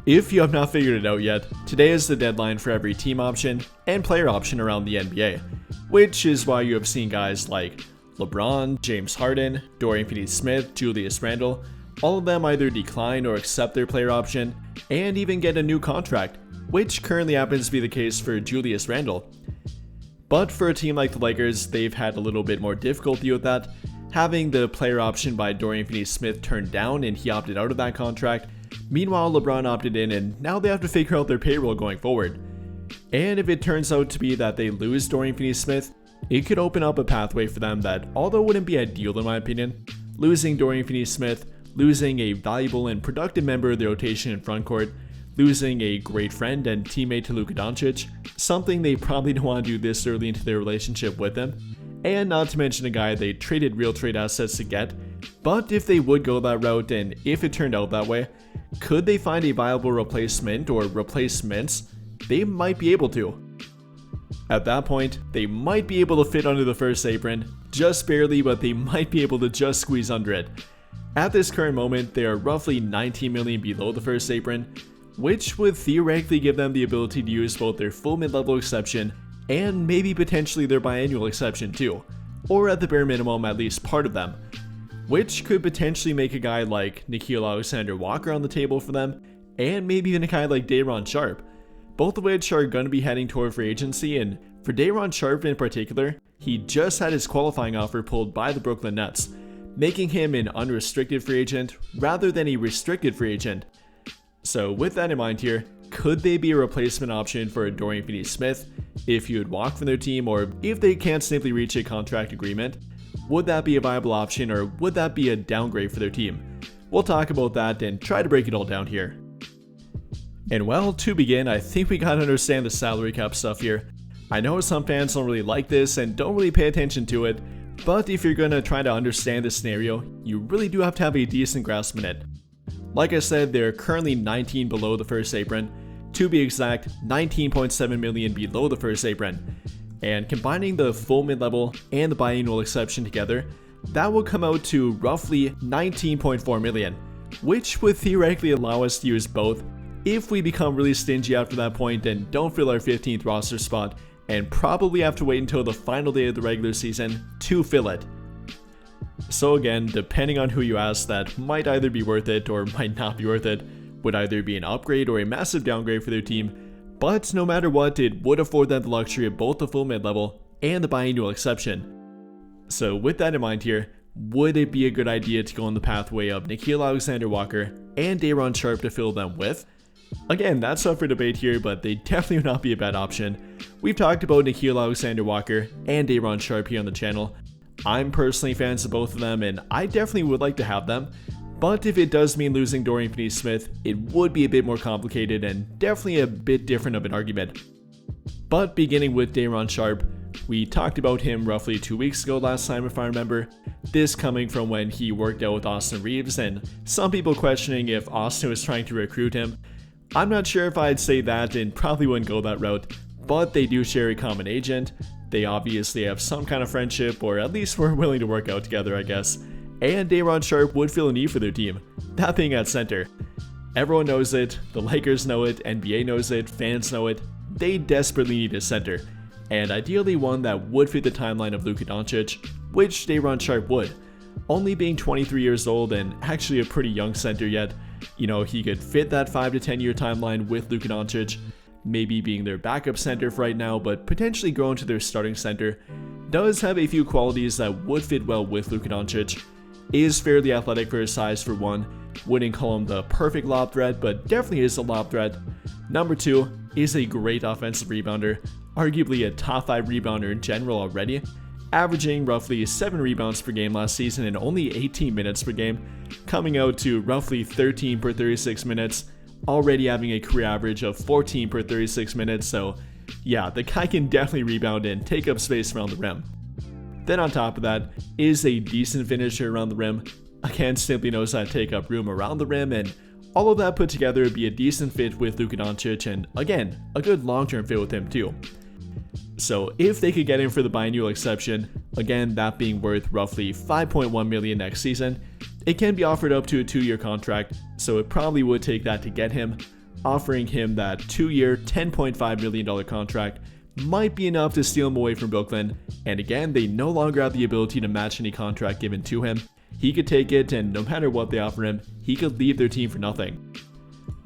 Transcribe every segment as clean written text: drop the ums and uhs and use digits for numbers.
If you have not figured it out yet, today is the deadline for every team option and player option around the NBA, which is why you have seen guys like LeBron, James Harden, Dorian Finney-Smith, Julius Randle, all of them either decline or accept their player option and even get a new contract, which currently happens to be the case for Julius Randle. But for a team like the Lakers, they've had a little bit more difficulty with that, having the player option by Dorian Finney-Smith turned down and he opted out of that contract. Meanwhile, LeBron opted in and now they have to figure out their payroll going forward. And if it turns out to be that they lose Dorian Finney-Smith, it could open up a pathway for them that, although wouldn't be ideal in my opinion, losing Dorian Finney-Smith, losing a valuable and productive member of the rotation in frontcourt, losing a great friend and teammate to Luka Doncic, something they probably don't want to do this early into their relationship with him, and not to mention a guy they traded real trade assets to get. But if they would go that route and if it turned out that way, could they find a viable replacement or replacements? They might be able to. At that point, they might be able to fit under the first apron, just barely, but they might be able to just squeeze under it. At this current moment, they are roughly 19 million below the first apron, which would theoretically give them the ability to use both their full mid-level exception and maybe potentially their biannual exception too, or at the bare minimum at least part of them, which could potentially make a guy like Nickeil Alexander-Walker on the table for them, and maybe even a guy like DayRon Sharpe, both of which are going to be heading toward free agency. And for DayRon Sharpe in particular, he just had his qualifying offer pulled by the Brooklyn Nets, making him an unrestricted free agent rather than a restricted free agent. So with that in mind here, could they be a replacement option for Dorian Finney-Smith if he would walk from their team, or if they can't simply reach a contract agreement? Would that be a viable option, or would that be a downgrade for their team? We'll talk about that and try to break it all down here. And well, to begin, I think we gotta understand the salary cap stuff here. I know some fans don't really like this and don't really pay attention to it, but if you're gonna try to understand this scenario, you really do have to have a decent grasp in it. Like I said, they're currently 19 below the first apron, to be exact, 19.7 million below the first apron. And combining the full mid-level and the biannual exception together, that will come out to roughly 19.4 million, which would theoretically allow us to use both if we become really stingy after that point and don't fill our 15th roster spot, and probably have to wait until the final day of the regular season to fill it. So again, depending on who you ask, that might either be worth it or might not be worth it, would either be an upgrade or a massive downgrade for their team. But no matter what, it would afford them the luxury of both the full mid-level and the biannual exception. So with that in mind here, would it be a good idea to go on the pathway of Nickeil Alexander-Walker and DayRon Sharpe to fill them with? Again, that's up for debate here, but they definitely would not be a bad option. We've talked about Nickeil Alexander-Walker and DayRon Sharpe here on the channel. I'm personally fans of both of them, and I definitely would like to have them. But if it does mean losing Dorian Finney-Smith, it would be a bit more complicated and definitely a bit different of an argument. But beginning with DayRon Sharpe, we talked about him roughly 2 weeks ago last time if I remember, this coming from when he worked out with Austin Reeves and some people questioning if Austin was trying to recruit him. I'm not sure if I'd say that and probably wouldn't go that route, but they do share a common agent, they obviously have some kind of friendship, or at least were willing to work out together I guess. And DayRon Sharpe would fill a need for their team, that being at center. Everyone knows it, the Lakers know it, NBA knows it, fans know it, they desperately need a center, and ideally one that would fit the timeline of Luka Doncic, which DayRon Sharpe would. Only being 23 years old and actually a pretty young center yet, you know, he could fit that 5 to 10 year timeline with Luka Doncic, maybe being their backup center for right now, but potentially grow into their starting center. Does have a few qualities that would fit well with Luka Doncic. Is fairly athletic for his size for one, wouldn't call him the perfect lob threat, but definitely is a lob threat. Number 2, is a great offensive rebounder, arguably a top 5 rebounder in general already, averaging roughly 7 rebounds per game last season in only 18 minutes per game, coming out to roughly 13 per 36 minutes, already having a career average of 14 per 36 minutes, so yeah, the guy can definitely rebound and take up space around the rim. Then on top of that, is a decent finisher around the rim, again simply knows how to take up room around the rim, and all of that put together would be a decent fit with Luka Doncic, and again, a good long-term fit with him too. So if they could get him for the biannual exception, again that being worth roughly $5.1 million next season. It can be offered up to a 2-year contract, so it probably would take that to get him. Offering him that 2-year $10.5 million contract might be enough to steal him away from Brooklyn, and again they no longer have the ability to match any contract given to him. He could take it, and no matter what they offer him, he could leave their team for nothing.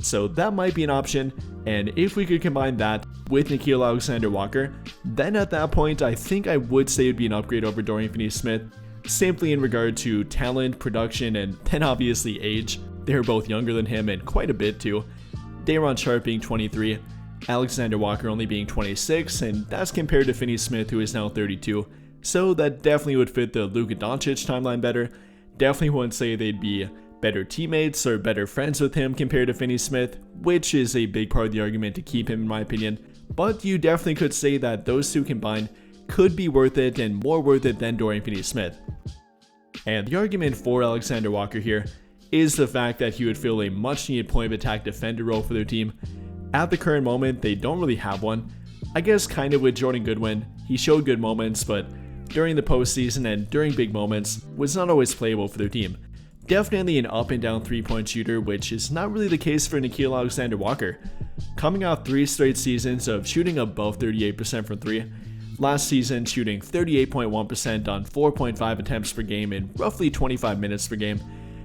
So that might be an option, and if we could combine that with Nickeil Alexander-Walker, then at that point I think I would say it would be an upgrade over Dorian Finney-Smith, simply in regard to talent, production, and then obviously age. They're both younger than him and quite a bit too. DayRon Sharpe being 23, Alexander-Walker only being 26, and that's compared to Finney-Smith who is now 32, so that definitely would fit the Luka Doncic timeline better. Definitely wouldn't say they'd be better teammates or better friends with him compared to Finney-Smith, which is a big part of the argument to keep him in my opinion, but you definitely could say that those two combined could be worth it and more worth it than Dorian Finney-Smith. And the argument for Alexander-Walker here is the fact that he would fill a much needed point of attack defender role for their team. At the current moment, they don't really have one. I guess kind of with Jordan Goodwin, he showed good moments, but during the postseason and during big moments was not always playable for their team. Definitely an up and down 3-point shooter, which is not really the case for Nickeil Alexander-Walker. Coming off 3 straight seasons of shooting above 38% from 3, last season shooting 38.1% on 4.5 attempts per game in roughly 25 minutes per game,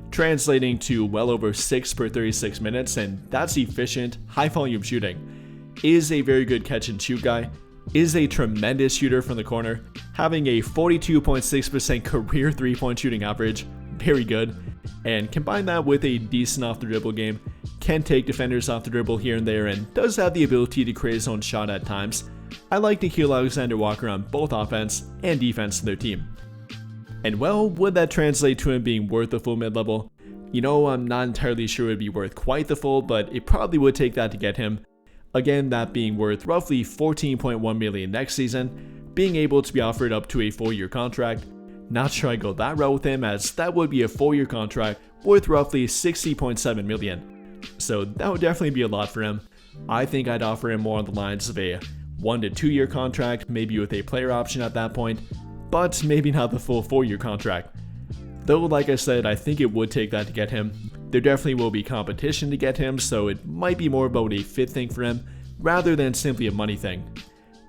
translating to well over 6 per 36 minutes, and that's efficient, high volume shooting. Is a very good catch and shoot guy, is a tremendous shooter from the corner, having a 42.6% career 3-point shooting average, very good, and combine that with a decent off the dribble game, can take defenders off the dribble here and there, and does have the ability to create his own shot at times. I like Nickeil Alexander-Walker on both offense and defense for their team. And well, would that translate to him being worth the full mid-level? You know, I'm not entirely sure it would be worth quite the full, but it probably would take that to get him. Again, that being worth roughly $14.1 million next season, being able to be offered up to a 4-year contract. Not sure I go that route with him, as that would be a 4-year contract worth roughly $60.7 million. So that would definitely be a lot for him. I think I'd offer him more on the lines of a 1 to 2 year contract, maybe with a player option at that point, but maybe not the full 4-year contract. Though like I said, I think it would take that to get him. There definitely will be competition to get him, so it might be more about a fit thing for him, rather than simply a money thing.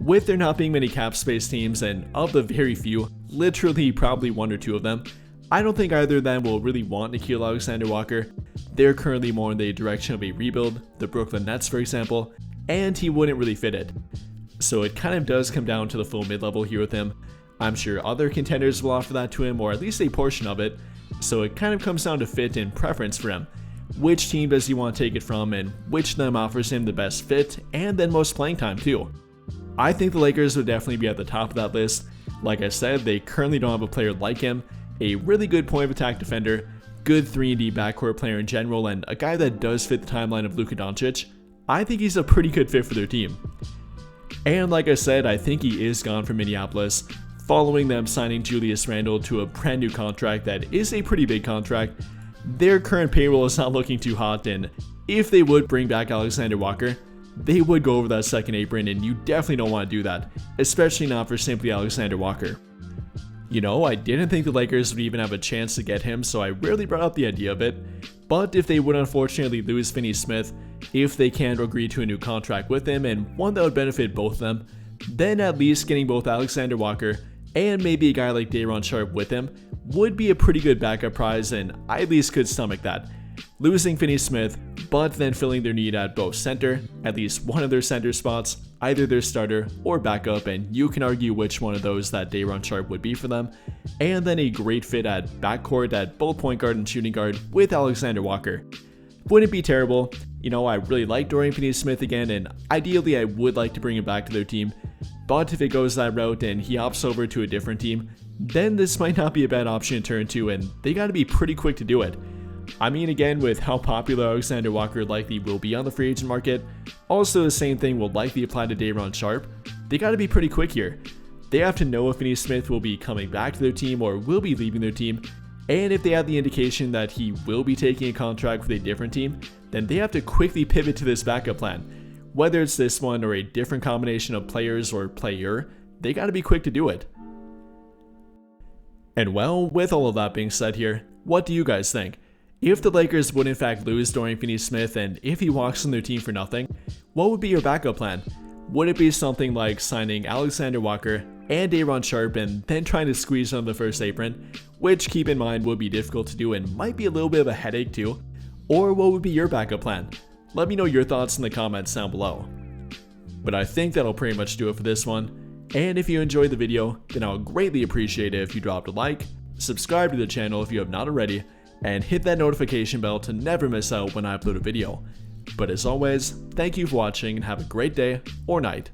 With there not being many cap space teams, and of the very few, literally probably 1 or 2 of them, I don't think either of them will really want Nickeil Alexander-Walker. They're currently more in the direction of a rebuild, the Brooklyn Nets for example, and he wouldn't really fit it. So it kind of does come down to the full mid-level here with him. I'm sure other contenders will offer that to him, or at least a portion of it, so it kind of comes down to fit and preference for him. Which team does he want to take it from, and which of them offers him the best fit, and then most playing time too. I think the Lakers would definitely be at the top of that list. Like I said, they currently don't have a player like him, a really good point of attack defender, good 3-and-D backcourt player in general, and a guy that does fit the timeline of Luka Doncic. I think he's a pretty good fit for their team. And like I said, I think he is gone from Minneapolis, following them signing Julius Randle to a brand new contract that is a pretty big contract. Their current payroll is not looking too hot, and if they would bring back Alexander-Walker, they would go over that second apron, and you definitely don't want to do that, especially not for simply Alexander-Walker. You know, I didn't think the Lakers would even have a chance to get him, so I rarely brought up the idea of it, but if they would unfortunately lose Finney-Smith, if they can't agree to a new contract with him, and one that would benefit both of them, then at least getting both Alexander-Walker and maybe a guy like DayRon Sharpe with him would be a pretty good backup prize, and I at least could stomach that. Losing Finney-Smith, but then filling their need at both center, at least one of their center spots, either their starter or backup, and you can argue which one of those that DayRon Sharpe would be for them, and then a great fit at backcourt at both point guard and shooting guard with Alexander-Walker. Wouldn't be terrible. You know, I really like Dorian Finney-Smith again, and ideally I would like to bring him back to their team, but if it goes that route and he opts over to a different team, then this might not be a bad option to turn to, and they gotta be pretty quick to do it. I mean, again, with how popular Alexander-Walker likely will be on the free agent market, also the same thing will likely apply to DayRon Sharpe. They gotta be pretty quick here. They have to know if Finney-Smith will be coming back to their team or will be leaving their team, and if they have the indication that he will be taking a contract with a different team, then they have to quickly pivot to this backup plan. Whether it's this one or a different combination of players or player, they gotta be quick to do it. And well, with all of that being said here, what do you guys think? If the Lakers would in fact lose Dorian Finney-Smith and if he walks on their team for nothing, what would be your backup plan? Would it be something like signing Alexander Walker and DayRon Sharpe and then trying to squeeze on the first apron, which keep in mind would be difficult to do and might be a little bit of a headache too? Or what would be your backup plan? Let me know your thoughts in the comments down below. But I think that'll pretty much do it for this one. And if you enjoyed the video, then I would greatly appreciate it if you dropped a like, subscribe to the channel if you have not already, and hit that notification bell to never miss out when I upload a video. But as always, thank you for watching and have a great day or night.